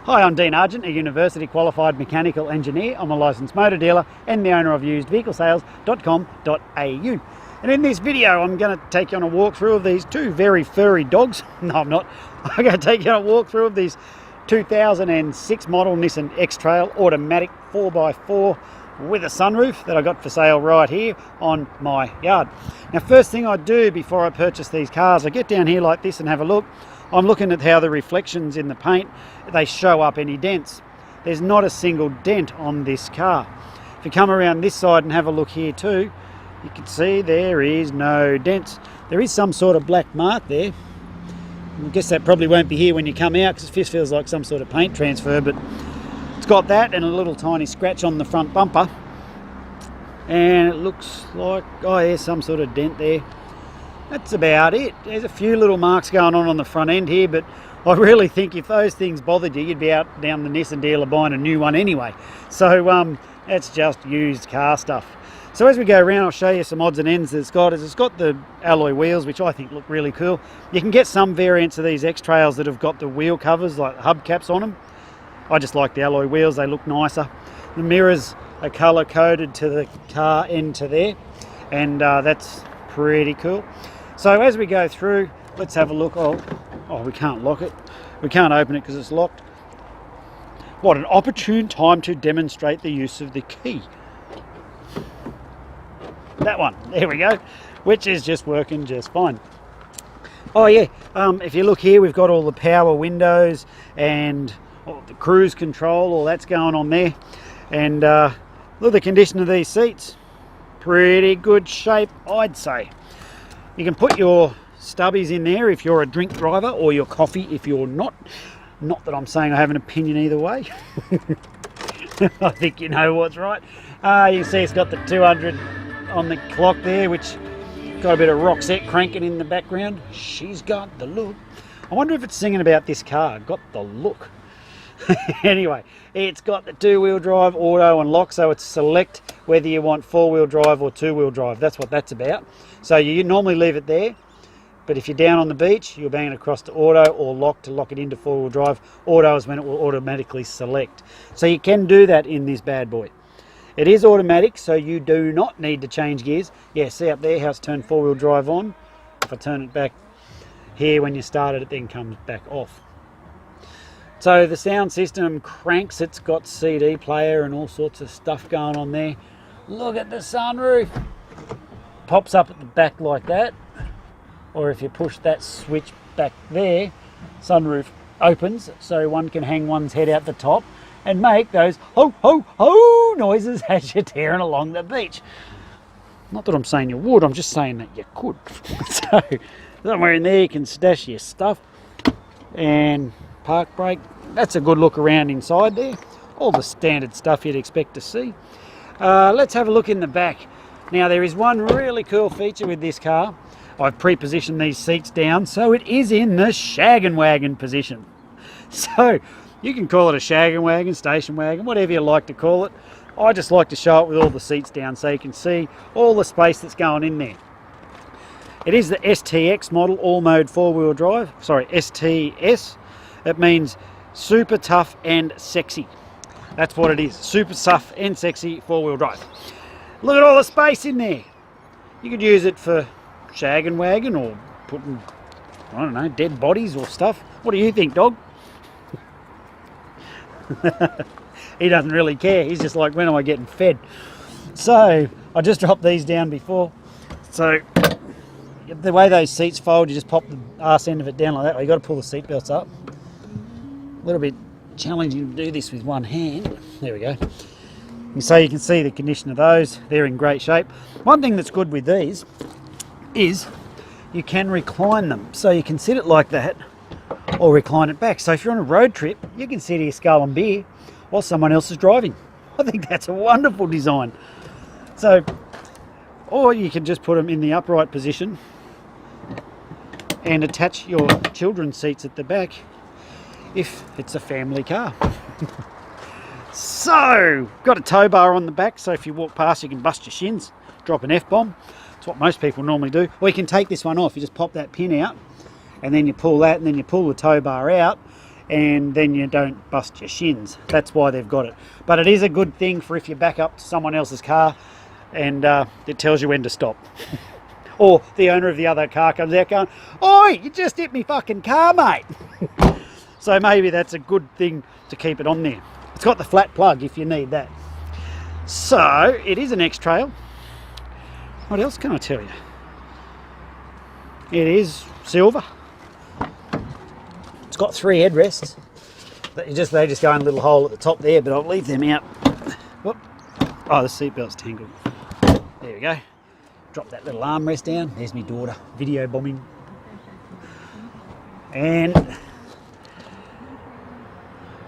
Hi, I'm Dean Argent, a university qualified mechanical engineer. I'm a licensed motor dealer and the owner of usedvehiclesales.com.au. And in this video, I'm going to take you on a walkthrough of these two very furry dogs. No, I'm not. I'm going to take you on a walkthrough of these 2006 model Nissan X-Trail automatic 4x4 with a sunroof that I got for sale right here on my yard. Now, first thing I do before I purchase these cars, I get down here like this and have a look. I'm looking at how the reflections in the paint, they show up any dents. There's not a single dent on this car. If you come around this side and have a look here too, you can see there is no dents. There is some sort of black mark there. I guess that probably won't be here when you come out because it feels like some sort of paint transfer, but it's got that and a little tiny scratch on the front bumper. And it looks like, oh yeah, some sort of dent there. That's about it. There's a few little marks going on the front end here, but I really think if those things bothered you, you'd be out down the Nissan dealer buying a new one anyway. So that's just used car stuff. So as we go around, I'll show you some odds and ends that it's got. It's got the alloy wheels, which I think look really cool. You can get some variants of these X-Trails that have got the wheel covers, like hubcaps on them. I just like the alloy wheels, they look nicer. The mirrors are colour coded to the car end to there, and that's pretty cool. So as we go through, let's have a look. Oh, we can't lock it. We can't open it because it's locked. What an opportune time to demonstrate the use of the key. That one, there we go, which is just working just fine. Oh yeah, if you look here, we've got all the power windows and the cruise control, all that's going on there. And look at the condition of these seats. Pretty good shape, I'd say. You can put your stubbies in there if you're a drink driver, or your coffee if you're not. Not that I'm saying I have an opinion either way. I think you know what's right. You can see it's got the 200 on the clock there, which got a bit of Roxette cranking in the background. She's got the look. I wonder if it's singing about this car. Got the look. Anyway, it's got the two-wheel drive, auto and lock, so it's select whether you want four-wheel drive or two-wheel drive. That's what that's about. So you normally leave it there, but if you're down on the beach, you'll bang it across to auto or lock to lock it into four-wheel drive. Auto is when it will automatically select. So you can do that in this bad boy. It is automatic, so you do not need to change gears. Yeah, see up there how it's turned four-wheel drive on. If I turn it back here when you start it, it then comes back off. So the sound system cranks, it's got CD player and all sorts of stuff going on there. Look at the sunroof. Pops up at the back like that. Or if you push that switch back there, sunroof opens so one can hang one's head out the top and make those ho ho ho noises as you're tearing along the beach. Not that I'm saying you would, I'm just saying that you could. So somewhere in there you can stash your stuff. And park brake. That's a good look around inside there. All the standard stuff you'd expect to see. Let's have a look in the back. Now there is one really cool feature with this car. I've pre-positioned these seats down so it is in the shaggin' wagon position. So you can call it a shaggin' wagon, station wagon, whatever you like to call it. I just like to show it with all the seats down so you can see all the space that's going in there. It is the STX model, all mode four-wheel drive. Sorry, STS. It means super tough and sexy. That's what it is. Super tough and sexy four-wheel drive. Look at all the space in there. You could use it for shaggin' wagon or putting, I don't know, dead bodies or stuff. What do you think, dog? He doesn't really care. He's just like, when am I getting fed? So I just dropped these down before. So the way those seats fold, you just pop the arse end of it down like that. You've got to pull the seat belts up. A little bit challenging to do this with one hand. There we go. And so you can see the condition of those. They're in great shape. One thing that's good with these is you can recline them. So you can sit it like that or recline it back. So if you're on a road trip, you can sit here skull and beer while someone else is driving. I think that's a wonderful design. So, or you can just put them in the upright position and attach your children's seats at the back if it's a family car. So, got a tow bar on the back, so if you walk past you can bust your shins, drop an F-bomb. That's what most people normally do. Or you can take this one off, you just pop that pin out and then you pull that and then you pull the tow bar out and then you don't bust your shins. That's why they've got it. But it is a good thing for if you back up to someone else's car and it tells you when to stop. Or the owner of the other car comes out going, "Oi, you just hit me fucking car, mate." So maybe that's a good thing to keep it on there. It's got the flat plug if you need that. So it is an X-Trail. What else can I tell you? It is silver. It's got 3 headrests. They just go in a little hole at the top there, but I'll leave them out. Whoop. Oh, the seatbelt's tangled. There we go. Drop that little armrest down. There's my daughter video bombing. And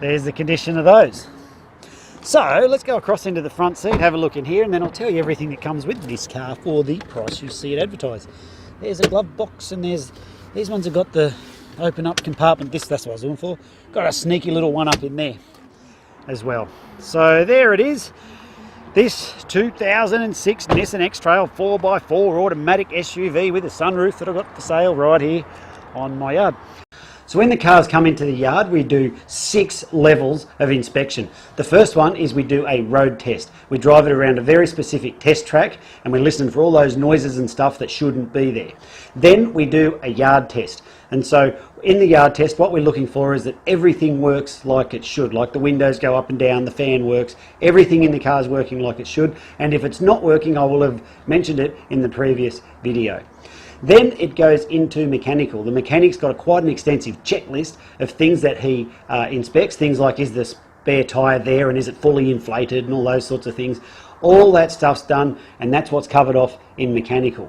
there's the condition of those. So let's go across into the front seat, have a look in here, and then I'll tell you everything that comes with this car for the price you see it advertised. There's a glove box, and these ones have got the open up compartment. That's what I was looking for. Got a sneaky little one up in there as well. So there it is. This 2006 Nissan X-Trail 4x4 automatic SUV with a sunroof that I've got for sale right here on my yard. So when the cars come into the yard, we do 6 levels of inspection. The first one is we do a road test. We drive it around a very specific test track and we listen for all those noises and stuff that shouldn't be there. Then we do a yard test. And so in the yard test, what we're looking for is that everything works like it should, like the windows go up and down, the fan works, everything in the car is working like it should. And if it's not working, I will have mentioned it in the previous video. Then it goes into mechanical. The mechanic's got quite an extensive checklist of things that he inspects, things like is the spare tyre there and is it fully inflated and all those sorts of things. All that stuff's done and that's what's covered off in mechanical.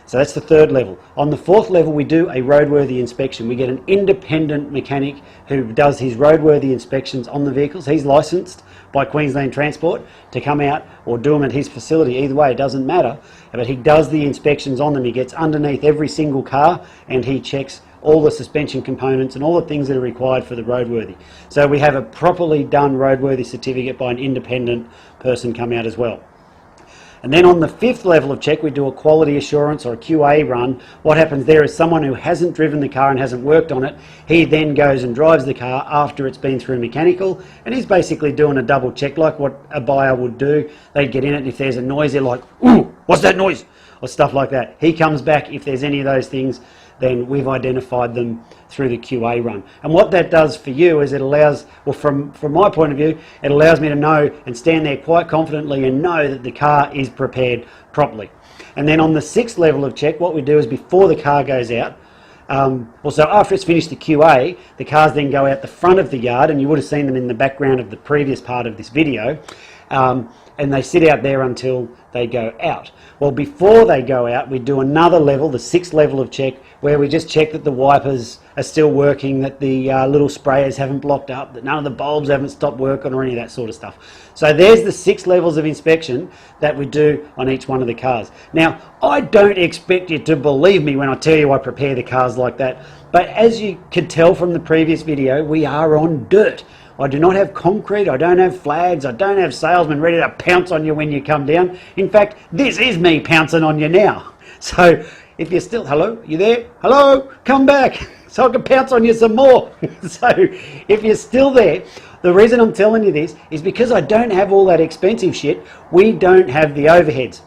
So that's the 3rd level. On the 4th level we do a roadworthy inspection. We get an independent mechanic who does his roadworthy inspections on the vehicles. He's licensed by Queensland Transport to come out or do them at his facility. Either way, it doesn't matter. But he does the inspections on them. He gets underneath every single car and he checks all the suspension components and all the things that are required for the roadworthy. So we have a properly done roadworthy certificate by an independent person come out as well. And then on the 5th level of check, we do a quality assurance or a QA run. What happens there is someone who hasn't driven the car and hasn't worked on it, he then goes and drives the car after it's been through mechanical, and he's basically doing a double check like what a buyer would do. They'd get in it, and if there's a noise, they're like, "Ooh, what's that noise?" or stuff like that. He comes back, if there's any of those things, then we've identified them through the QA run. And what that does for you is it allows, well, from my point of view, it allows me to know and stand there quite confidently and know that the car is prepared properly. And then on the 6th level of check, what we do is before the car goes out, so after it's finished the QA, the cars then go out the front of the yard, and you would have seen them in the background of the previous part of this video, and they sit out there until they go out. Well, before they go out, we do another level, the 6th level of check, where we just check that the wipers are still working, that the little sprayers haven't blocked up, that none of the bulbs haven't stopped working or any of that sort of stuff. So there's the 6 levels of inspection that we do on each one of the cars. Now, I don't expect you to believe me when I tell you I prepare the cars like that, but as you could tell from the previous video, we are on dirt. I do not have concrete, I don't have flags, I don't have salesmen ready to pounce on you when you come down. In fact, this is me pouncing on you now. So if you're still, hello, you there? Hello, come back so I can pounce on you some more. So if you're still there, the reason I'm telling you this is because I don't have all that expensive shit. We don't have the overheads,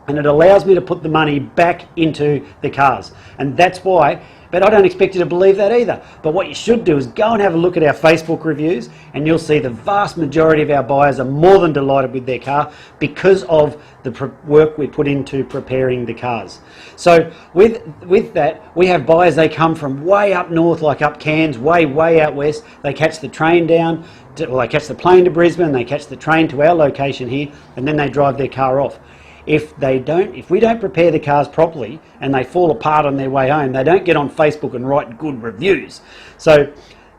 and it allows me to put the money back into the cars, and that's why. But I don't expect you to believe that either. But what you should do is go and have a look at our Facebook reviews, and you'll see the vast majority of our buyers are more than delighted with their car because of the work we put into preparing the cars. So with that, we have buyers, they come from way up north, like up Cairns, way out west. They catch the train down, they catch the plane to Brisbane, they catch the train to our location here, and then they drive their car off. If we don't prepare the cars properly and they fall apart on their way home, they don't get on Facebook and write good reviews. So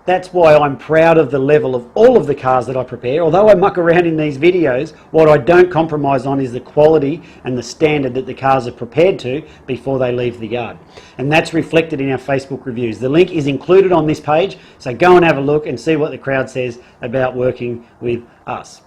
that's why I'm proud of the level of all of the cars that I prepare. Although I muck around in these videos, what I don't compromise on is the quality and the standard that the cars are prepared to before they leave the yard. And that's reflected in our Facebook reviews. The link is included on this page, so go and have a look and see what the crowd says about working with us.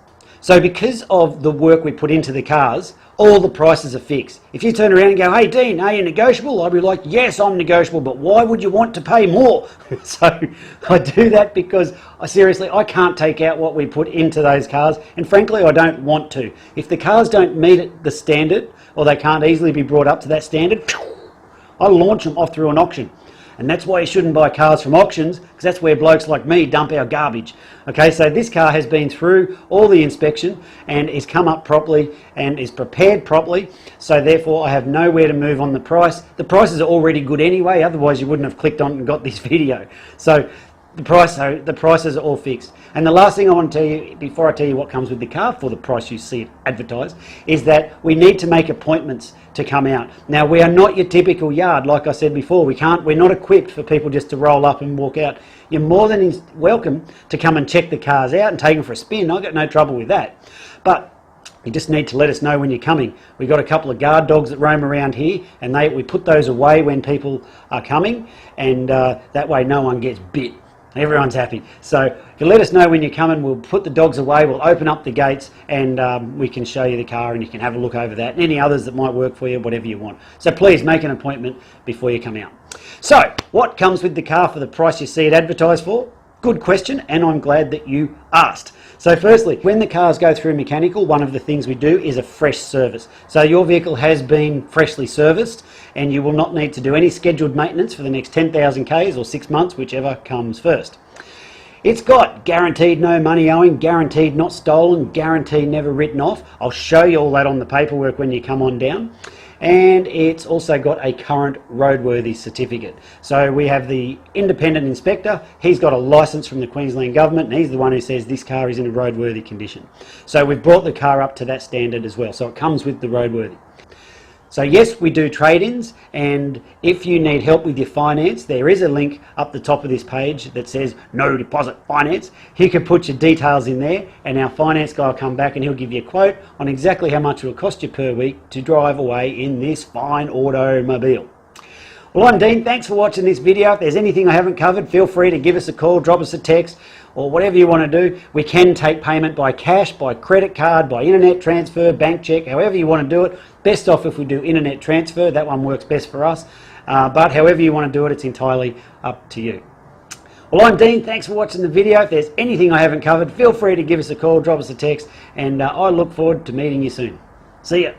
So because of the work we put into the cars, all the prices are fixed. If you turn around and go, hey Dean, are you negotiable? I'd be like, yes, I'm negotiable, but why would you want to pay more? So I do that because seriously, I can't take out what we put into those cars, and frankly, I don't want to. If the cars don't meet the standard, or they can't easily be brought up to that standard, I launch them off through an auction. And that's why you shouldn't buy cars from auctions, because that's where blokes like me dump our garbage. Okay, so this car has been through all the inspection and is come up properly and is prepared properly, so therefore I have nowhere to move on the price. The prices are already good anyway, otherwise you wouldn't have clicked on and got this video. So the prices are all fixed. And the last thing I want to tell you, before I tell you what comes with the car for the price you see it advertised, is that we need to make appointments to come out. Now, we are not your typical yard, like I said before. We're not equipped for people just to roll up and walk out. You're more than welcome to come and check the cars out and take them for a spin. I've got no trouble with that. But you just need to let us know when you're coming. We've got a couple of guard dogs that roam around here, and we put those away when people are coming, and that way no one gets bit. Everyone's happy. So if you let us know when you're coming, we'll put the dogs away, we'll open up the gates, and we can show you the car and you can have a look over that and any others that might work for you, whatever you want. So please make an appointment before you come out. So what comes with the car for the price you see it advertised for? Good question, and I'm glad that you asked. So firstly, when the cars go through mechanical, one of the things we do is a fresh service. So your vehicle has been freshly serviced and you will not need to do any scheduled maintenance for the next 10,000 Ks or 6 months, whichever comes first. It's got guaranteed no money owing, guaranteed not stolen, guaranteed never written off. I'll show you all that on the paperwork when you come on down. And it's also got a current roadworthy certificate. So we have the independent inspector, he's got a licence from the Queensland government, and he's the one who says this car is in a roadworthy condition. So we've brought the car up to that standard as well, so it comes with the roadworthy. So yes, we do trade-ins, and if you need help with your finance, there is a link up the top of this page that says no deposit finance. You can put your details in there and our finance guy will come back and he'll give you a quote on exactly how much it will cost you per week to drive away in this fine automobile. Well, I'm Dean, thanks for watching this video. If there's anything I haven't covered, feel free to give us a call, drop us a text, or whatever you want to do. We can take payment by cash, by credit card, by internet transfer, bank check, however you want to do it. Best off if we do internet transfer, that one works best for us. But however you want to do it, it's entirely up to you. Well, I'm Dean, thanks for watching the video. If there's anything I haven't covered, feel free to give us a call, drop us a text, and I look forward to meeting you soon. See ya.